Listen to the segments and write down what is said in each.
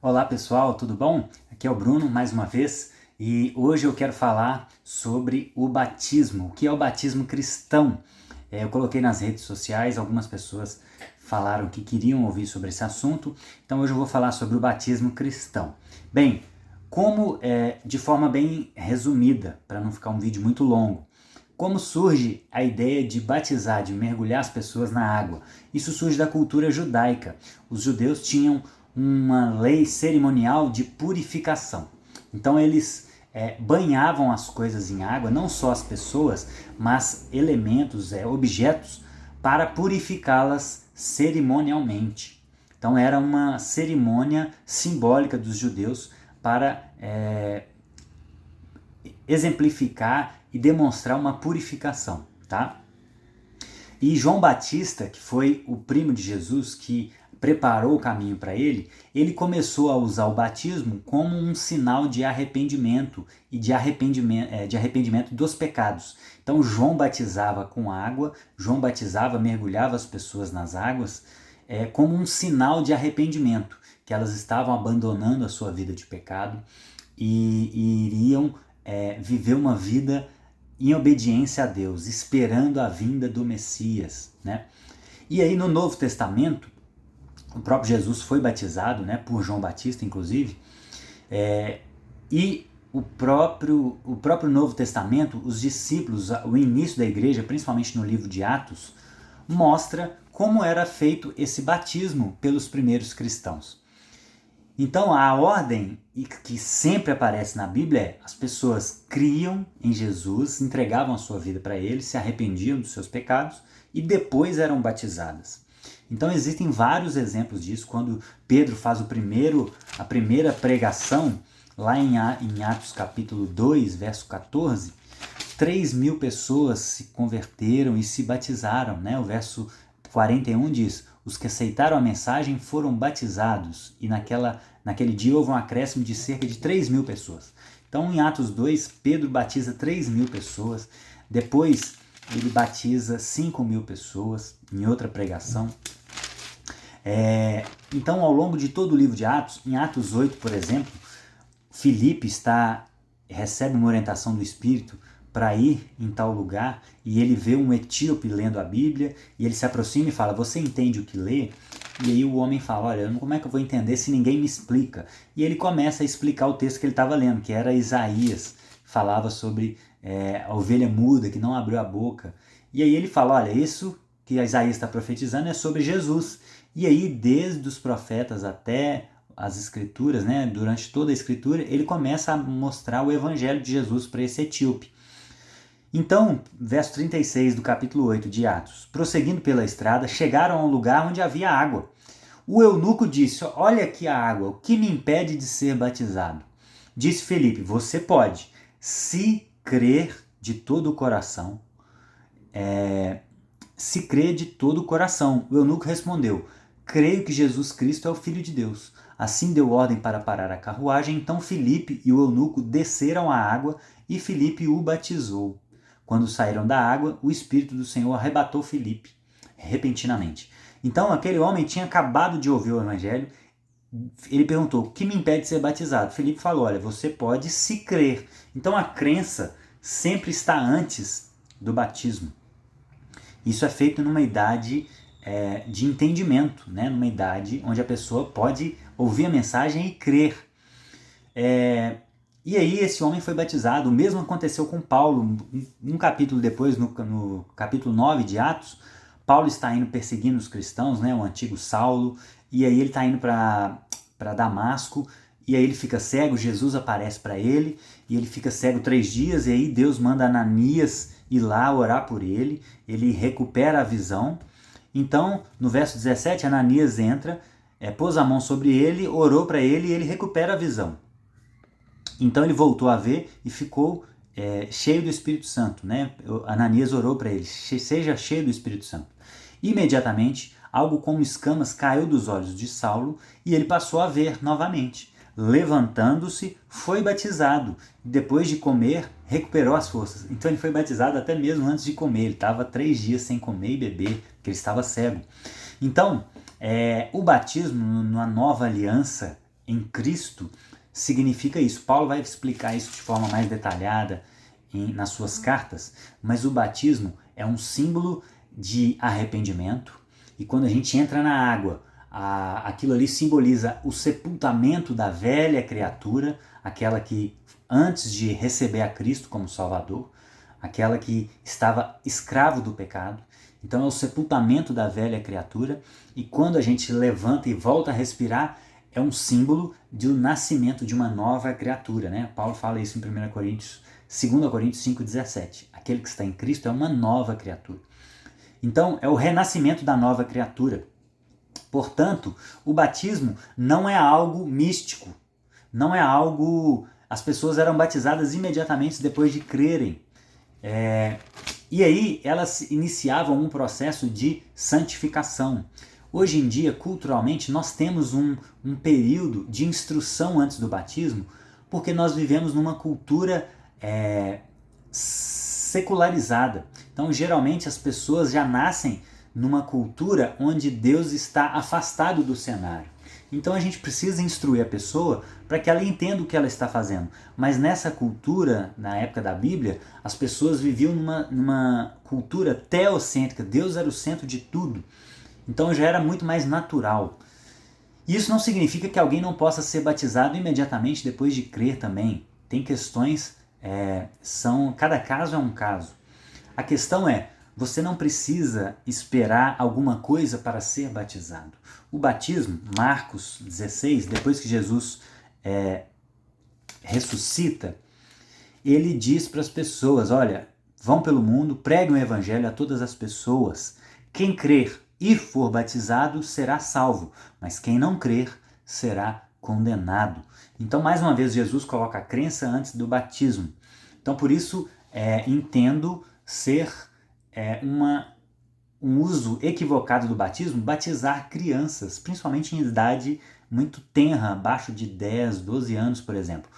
Olá pessoal, tudo bom? Aqui é o Bruno mais uma vez e hoje eu quero falar sobre o batismo, o que é o batismo cristão. Eu coloquei nas redes sociais, algumas pessoas falaram que queriam ouvir sobre esse assunto, então hoje eu vou falar sobre o batismo cristão. Bem, de forma bem resumida, para não ficar um vídeo muito longo, como surge a ideia de batizar, de mergulhar as pessoas na água? Isso surge da cultura judaica. Os judeus tinham uma lei cerimonial de purificação. Então eles banhavam as coisas em água, não só as pessoas, mas elementos, objetos, para purificá-las cerimonialmente. Então era uma cerimônia simbólica dos judeus para exemplificar e demonstrar uma purificação, tá? E João Batista, que foi o primo de Jesus, que preparou o caminho para ele começou a usar o batismo como um sinal de arrependimento e de arrependimento dos pecados. Então João batizava com água, João batizava, mergulhava as pessoas nas águas como um sinal de arrependimento, que elas estavam abandonando a sua vida de pecado e iriam viver uma vida em obediência a Deus, esperando a vinda do Messias, né? E aí no Novo Testamento, o próprio Jesus foi batizado, né, por João Batista, inclusive, e o próprio Novo Testamento, os discípulos, o início da igreja, principalmente no livro de Atos, mostra como era feito esse batismo pelos primeiros cristãos. Então a ordem que sempre aparece na Bíblia é: as pessoas criam em Jesus, entregavam a sua vida para ele, se arrependiam dos seus pecados e depois eram batizadas. Então existem vários exemplos disso. Quando Pedro faz a primeira pregação, lá em Atos capítulo 2, verso 14, 3.000 pessoas se converteram e se batizaram, né? O verso 41 diz: os que aceitaram a mensagem foram batizados, e naquele dia houve um acréscimo de cerca de 3.000 pessoas. Então em Atos 2, Pedro batiza 3.000 pessoas, depois ele batiza 5.000 pessoas em outra pregação. Então ao longo de todo o livro de Atos, em Atos 8, por exemplo, Filipe recebe uma orientação do Espírito para ir em tal lugar, e ele vê um etíope lendo a Bíblia, e ele se aproxima e fala: você entende o que lê? E aí o homem fala: olha, como é que eu vou entender se ninguém me explica? E ele começa a explicar o texto que ele estava lendo, que era Isaías, falava sobre a ovelha muda que não abriu a boca. E aí ele fala: olha, isso que Isaías está profetizando é sobre Jesus. E aí, desde os profetas até as escrituras, né, durante toda a escritura, ele começa a mostrar o evangelho de Jesus para esse etíope. Então, verso 36 do capítulo 8 de Atos: prosseguindo pela estrada, chegaram a um lugar onde havia água. O eunuco disse: olha aqui a água, o que me impede de ser batizado? Disse Felipe: você pode, se crer de todo o coração. Se crer de todo o coração. O eunuco respondeu: creio que Jesus Cristo é o Filho de Deus. Assim deu ordem para parar a carruagem. Então Filipe e o eunuco desceram à água e Filipe o batizou. Quando saíram da água, o Espírito do Senhor arrebatou Filipe repentinamente. Então aquele homem tinha acabado de ouvir o evangelho. Ele perguntou: o que me impede de ser batizado? Filipe falou: olha, você pode se crer. Então a crença sempre está antes do batismo. Isso é feito numa idade de entendimento, né? Numa idade onde a pessoa pode ouvir a mensagem e crer. E aí esse homem foi batizado. O mesmo aconteceu com Paulo. Um capítulo depois, no capítulo 9 de Atos, Paulo está indo perseguindo os cristãos, né? O antigo Saulo. E aí ele está indo para Damasco. E aí ele fica cego. Jesus aparece para ele. E ele fica cego 3 dias. E aí Deus manda Ananias ir lá orar por ele. Ele recupera a visão. Então, no verso 17, Ananias entra, pôs a mão sobre ele, orou para ele e ele recupera a visão. Então ele voltou a ver e ficou cheio do Espírito Santo, né? Ananias orou para ele: seja cheio do Espírito Santo. Imediatamente, algo como escamas caiu dos olhos de Saulo e ele passou a ver novamente. Levantando-se, foi batizado. Depois de comer, recuperou as forças. Então ele foi batizado até mesmo antes de comer. Ele estava 3 dias sem comer e beber, porque ele estava cego. Então, o batismo na nova aliança em Cristo significa isso. Paulo vai explicar isso de forma mais detalhada nas suas cartas, mas o batismo é um símbolo de arrependimento, e quando a gente entra na água, aquilo ali simboliza o sepultamento da velha criatura, aquela que antes de receber a Cristo como Salvador, aquela que estava escravo do pecado. Então é o sepultamento da velha criatura, e quando a gente levanta e volta a respirar, é um símbolo do nascimento de uma nova criatura, né? Paulo fala isso em 2 Coríntios 5,17. Aquele que está em Cristo é uma nova criatura. Então é o renascimento da nova criatura. Portanto, o batismo não é algo místico, não é algo... As pessoas eram batizadas imediatamente depois de crerem. E aí elas iniciavam um processo de santificação. Hoje em dia, culturalmente, nós temos um período de instrução antes do batismo, porque nós vivemos numa cultura secularizada. Então, geralmente, as pessoas já nascem numa cultura onde Deus está afastado do cenário. Então a gente precisa instruir a pessoa para que ela entenda o que ela está fazendo. Mas nessa cultura, na época da Bíblia, as pessoas viviam numa cultura teocêntrica. Deus era o centro de tudo. Então já era muito mais natural. Isso não significa que alguém não possa ser batizado imediatamente depois de crer também. Tem questões, cada caso é um caso. A questão é, você não precisa esperar alguma coisa para ser batizado. O batismo, Marcos 16, depois que Jesus ressuscita, ele diz para as pessoas, olha, vão pelo mundo, preguem o evangelho a todas as pessoas. Quem crer e for batizado será salvo, mas quem não crer será condenado. Então, mais uma vez, Jesus coloca a crença antes do batismo. Então, por isso, entendo ser um uso equivocado do batismo, batizar crianças, principalmente em idade muito tenra, abaixo de 10, 12 anos, por exemplo.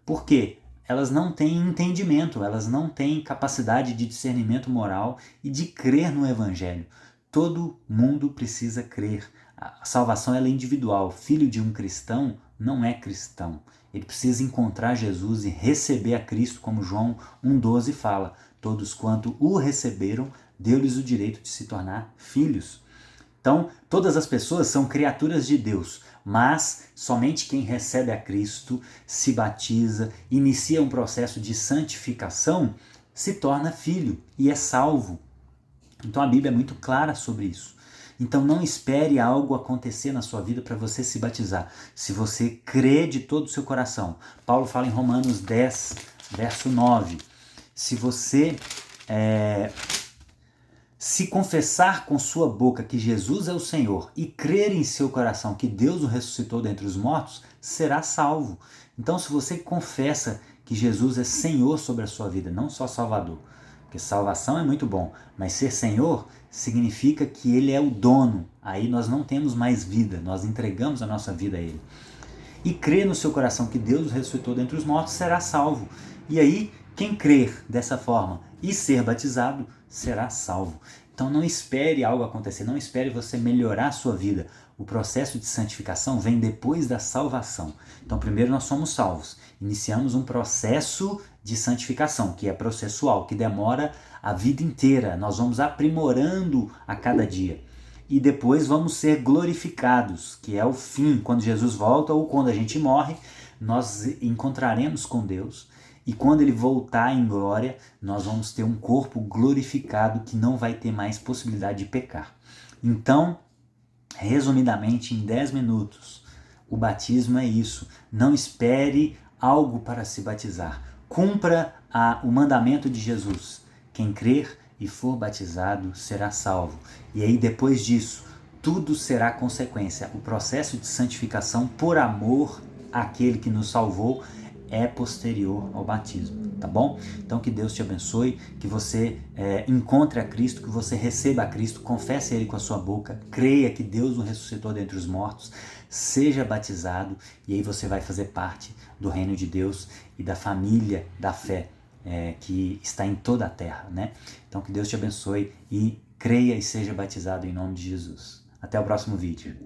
Por quê? Elas não têm entendimento, elas não têm capacidade de discernimento moral e de crer no evangelho. Todo mundo precisa crer. A salvação ela é individual. Filho de um cristão não é cristão. Ele precisa encontrar Jesus e receber a Cristo, como João 1,12 fala. Todos quanto o receberam, deu-lhes o direito de se tornar filhos. Então, todas as pessoas são criaturas de Deus, mas somente quem recebe a Cristo, se batiza, inicia um processo de santificação, se torna filho e é salvo. Então a Bíblia é muito clara sobre isso. Então não espere algo acontecer na sua vida para você se batizar. Se você crê de todo o seu coração. Paulo fala em Romanos 10, verso 9. Se você se confessar com sua boca que Jesus é o Senhor e crer em seu coração que Deus o ressuscitou dentre os mortos, será salvo. Então se você confessa que Jesus é Senhor sobre a sua vida, não só Salvador, porque salvação é muito bom, mas ser Senhor significa que Ele é o dono. Aí nós não temos mais vida, nós entregamos a nossa vida a Ele. E crer no seu coração que Deus o ressuscitou dentre os mortos será salvo. E aí, quem crer dessa forma e ser batizado será salvo. Então não espere algo acontecer, não espere você melhorar a sua vida. O processo de santificação vem depois da salvação. Então primeiro nós somos salvos. Iniciamos um processo de santificação, que é processual, que demora a vida inteira. Nós vamos aprimorando a cada dia. E depois vamos ser glorificados, que é o fim. Quando Jesus volta ou quando a gente morre, nós encontraremos com Deus. E quando Ele voltar em glória, nós vamos ter um corpo glorificado que não vai ter mais possibilidade de pecar. Então, resumidamente, em 10 minutos, o batismo é isso. Não espere algo para se batizar. Cumpra o mandamento de Jesus. Quem crer e for batizado será salvo. E aí depois disso, tudo será consequência. O processo de santificação por amor àquele que nos salvou é posterior ao batismo, tá bom? Então que Deus te abençoe, que você encontre a Cristo, que você receba a Cristo, confesse Ele com a sua boca, creia que Deus o ressuscitou dentre os mortos, seja batizado e aí você vai fazer parte do reino de Deus e da família da fé que está em toda a terra, né? Então que Deus te abençoe e creia e seja batizado em nome de Jesus. Até o próximo vídeo.